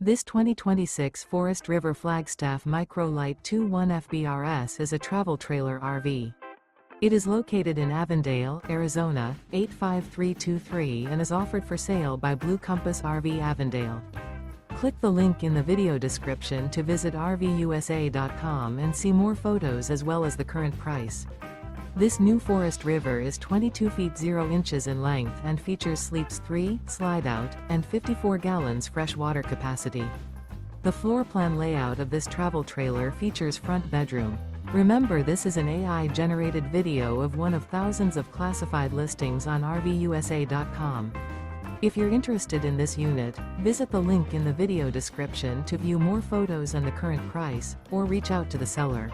This 2026 Forest River Flagstaff Micro Lite 2.1 FBRS is a travel trailer RV. It is located in Avondale, Arizona, 85323 and is offered for sale by Blue Compass RV Avondale. Click the link in the video description to visit RVUSA.com and see more photos as well as the current price. This new Forest River is 22 feet 0 inches in length and features sleeps 3, Slideout, and 54 gallons fresh water capacity. The floor plan layout of this travel trailer features front bedroom. Remember, this is an AI-generated video of one of thousands of classified listings on RVUSA.com. If you're interested in this unit, visit the link in the video description to view more photos and the current price, or reach out to the seller.